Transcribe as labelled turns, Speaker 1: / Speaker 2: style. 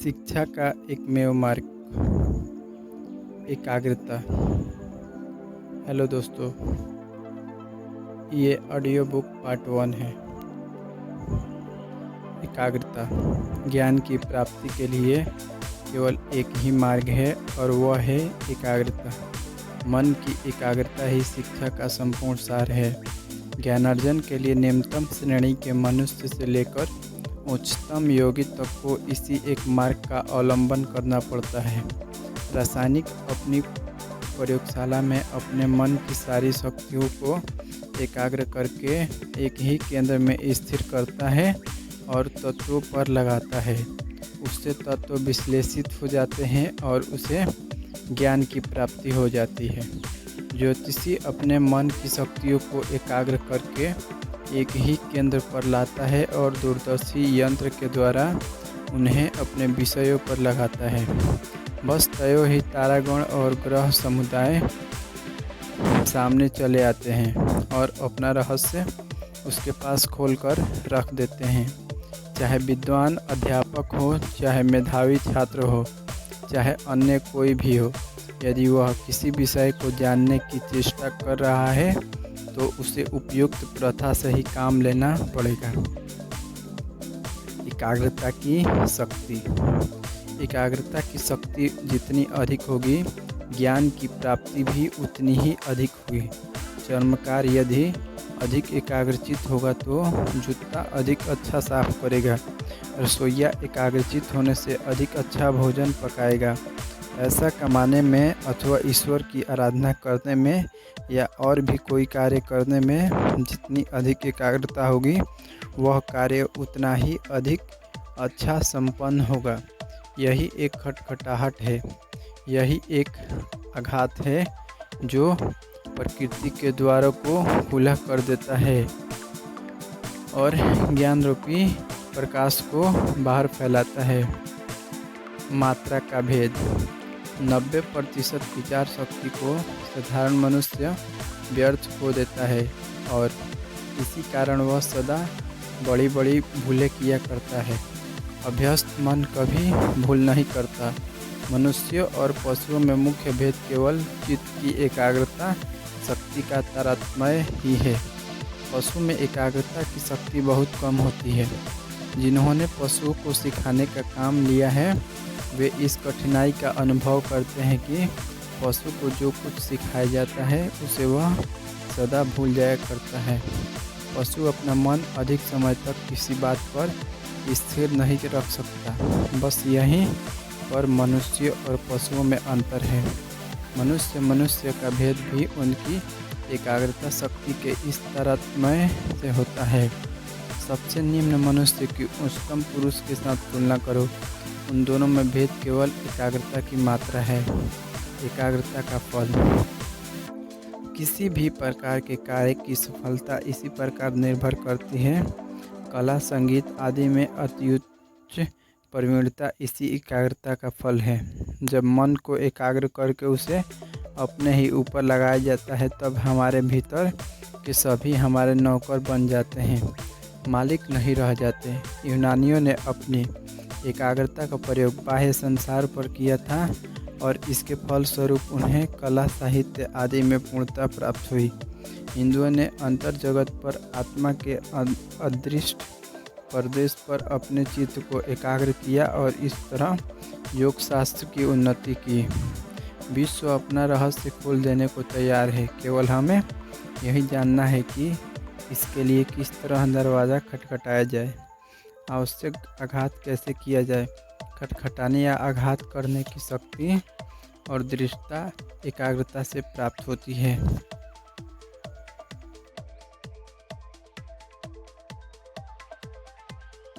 Speaker 1: शिक्षा का एकमेव मार्ग एकाग्रता। हेलो दोस्तों, ये ऑडियो बुक पार्ट 1 है। एकाग्रता ज्ञान की प्राप्ति के लिए केवल एक ही मार्ग है और वह है एकाग्रता। मन की एकाग्रता ही शिक्षा का संपूर्ण सार है। ज्ञानार्जन के लिए निम्नतम श्रेणी के मनुष्य से लेकर उच्चतम योगी तक को इसी एक मार्ग का अवलंबन करना पड़ता है। रासायनिक अपनी प्रयोगशाला में अपने मन की सारी शक्तियों को एकाग्र करके एक ही केंद्र में स्थिर करता है और तत्वों पर लगाता है। उससे तत्व विश्लेषित हो जाते हैं और उसे ज्ञान की प्राप्ति हो जाती है। ज्योतिषी अपने मन की शक्तियों को एकाग्र करके एक ही केंद्र पर लाता है और दूरदर्शी यंत्र के द्वारा उन्हें अपने विषयों पर लगाता है। बस तयो ही तारागण और ग्रह समुदाय सामने चले आते हैं और अपना रहस्य उसके पास खोलकर रख देते हैं। चाहे विद्वान अध्यापक हो, चाहे मेधावी छात्र हो, चाहे अन्य कोई भी हो, यदि वह किसी विषय को जानने की चेष्टा कर रहा है तो उसे उपयुक्त प्रथा से ही काम लेना पड़ेगा। एकाग्रता की शक्ति। एकाग्रता की शक्ति जितनी अधिक होगी, ज्ञान की प्राप्ति भी उतनी ही अधिक होगी। चर्मकार यदि अधिक एकाग्रचित होगा तो जूता अधिक अच्छा साफ करेगा। रसोइया एकाग्रचित होने से अधिक अच्छा भोजन पकाएगा। पैसा कमाने में अथवा ईश्वर की आराधना करने में या और भी कोई कार्य करने में जितनी अधिक एकाग्रता होगी, वह कार्य उतना ही अधिक अच्छा संपन्न होगा। यही एक खटखटाहट है, यही एक आघात है जो प्रकृति के द्वारों को खुला कर देता है और ज्ञान रूपी प्रकाश को बाहर फैलाता है। मात्रा का भेद। 90% विचार शक्ति को साधारण मनुष्य व्यर्थ खो देता है और इसी कारण वह सदा बड़ी बड़ी भूलें किया करता है। अभ्यस्त मन कभी भूल नहीं करता। मनुष्यों और पशुओं में मुख्य भेद केवल चित्त की एकाग्रता शक्ति का तारतम्य ही है। पशु में एकाग्रता की शक्ति बहुत कम होती है। जिन्होंने पशुओं को सिखाने का काम लिया है वे इस कठिनाई का अनुभव करते हैं कि पशु को जो कुछ सिखाया जाता है उसे वह सदा भूल जाया करता है। पशु अपना मन अधिक समय तक किसी बात पर स्थिर नहीं रख सकता। बस यहीं पर मनुष्य और पशुओं में अंतर है। मनुष्य का भेद भी उनकी एकाग्रता शक्ति के इस तारतम्य से होता है। सबसे निम्न मनुष्य की उच्चतम पुरुष के साथ तुलना करो। उन दोनों में भेद केवल एकाग्रता की मात्रा है। एकाग्रता का फल। किसी भी प्रकार के कार्य की सफलता इसी प्रकार निर्भर करती है। कला, संगीत आदि में अत्युच्च प्रवीणता इसी एकाग्रता का फल है। जब मन को एकाग्र करके उसे अपने ही ऊपर लगाया जाता है तब हमारे भीतर के सभी हमारे नौकर बन जाते हैं, मालिक नहीं रह जाते। यूनानियों ने अपनी एकाग्रता का प्रयोग बाह्य संसार पर किया था और इसके फलस्वरूप उन्हें कला, साहित्य आदि में पूर्णता प्राप्त हुई। हिंदुओं ने अंतर जगत पर आत्मा के अदृष्ट प्रदेश पर अपने चित्त को एकाग्र किया और इस तरह योग शास्त्र की उन्नति की। विश्व अपना रहस्य खोल देने को तैयार है, केवल हमें यही जानना है कि इसके लिए किस तरह दरवाज़ा खटखटाया जाए, आवश्यक आघात कैसे किया जाए। खटखटाने या आघात करने की शक्ति और दृढ़ता एकाग्रता से प्राप्त होती है।